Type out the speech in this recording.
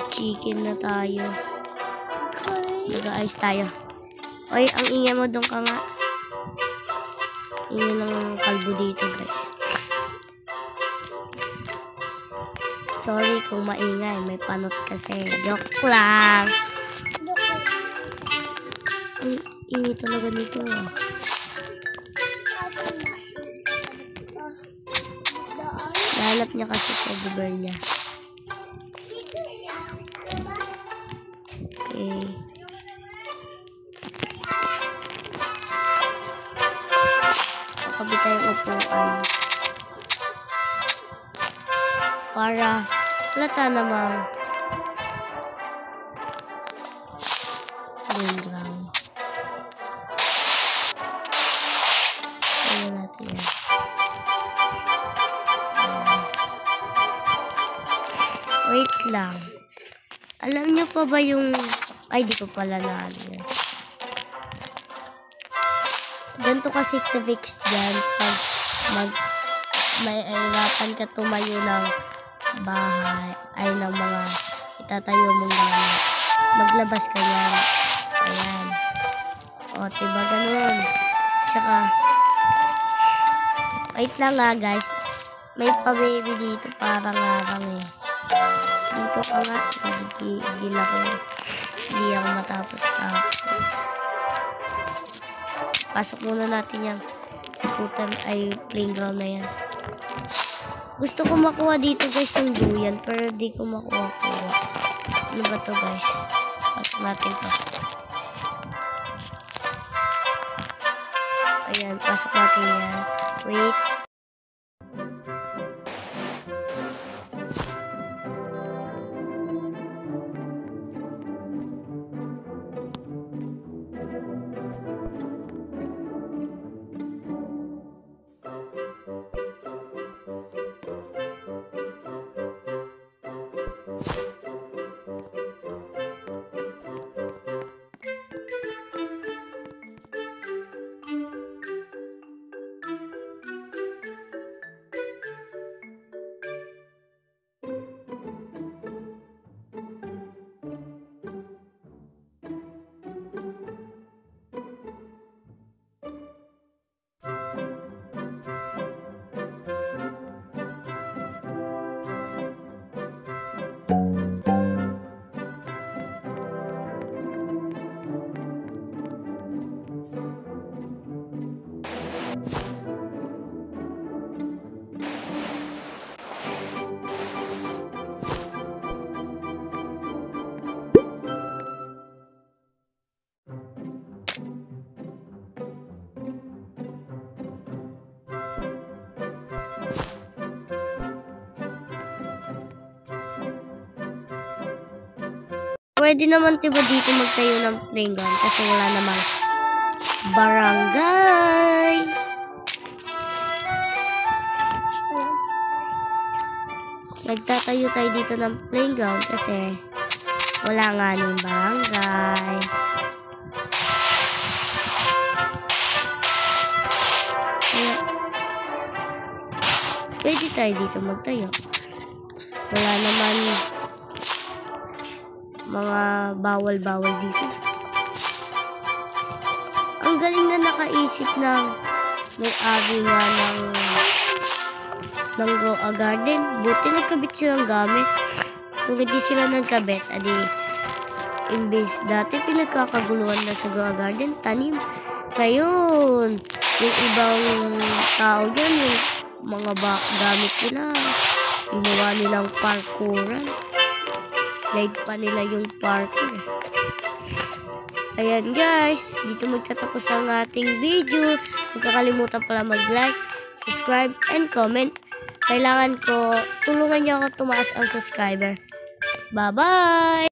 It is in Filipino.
Mag-chicken na tayo. Mag-ice tayo. Oy, ang ingay mo doon ka nga. Ingay ng kalbo dito, guys. Sorry kung maingay. May panot kasi. Joke lang. Ang ingay talaga nito. Nahanap niya kasi sa lugar niya. Okay. Kakabit tayong upuan. Para halata namang playground. Ayan natin yan. Wait lang. Alam niyo pa ba yung... Ay, di ko pala na ano. Ganito kasi to fix dyan pag may hirapan ka tumayo ng bahay ay ng mga itatayo mong gamit. Maglabas ka yan. Ayan. O, diba ganun? Tsaka, wait lang nga guys. May pa-baby dito parang harang eh. Dito ka nga. Gigil ako. Hindi ako matapos-tapos. Pasok muna natin yung scooter ay playground na yan. Gusto ko makuha dito guys yung duyan pero di ko makuha. Ano ba to guys? Pasok natin to. Ayan, pasok natin yan. Wait. Pwede naman diba dito magtayo ng playground kasi wala namang barangay. Nagtatayo tayo dito ng playground kasi wala nga ng barangay. Kaya, pwede tayo dito magtayo. Wala naman mga bawal-bawal dito. Ang galing na nakaisip ng may-ari nga ng Go A Garden. Buti nagkabit silang gamit. Kung hindi sila nagkabit, adi imbes dati pinagkakaguluhan na sa Go A Garden, tanim. Ngayon, yung ibang tao dyan, yung mga gamit nila, ginawa nilang parkouran. Like pa nila yung parkour. Ayan guys, dito magtatapos ang ating video. Huwag kakalimutan pala mag-like, subscribe, and comment. Kailangan ko, tulungan niyo ako tumaas ang subscriber. Bye-bye!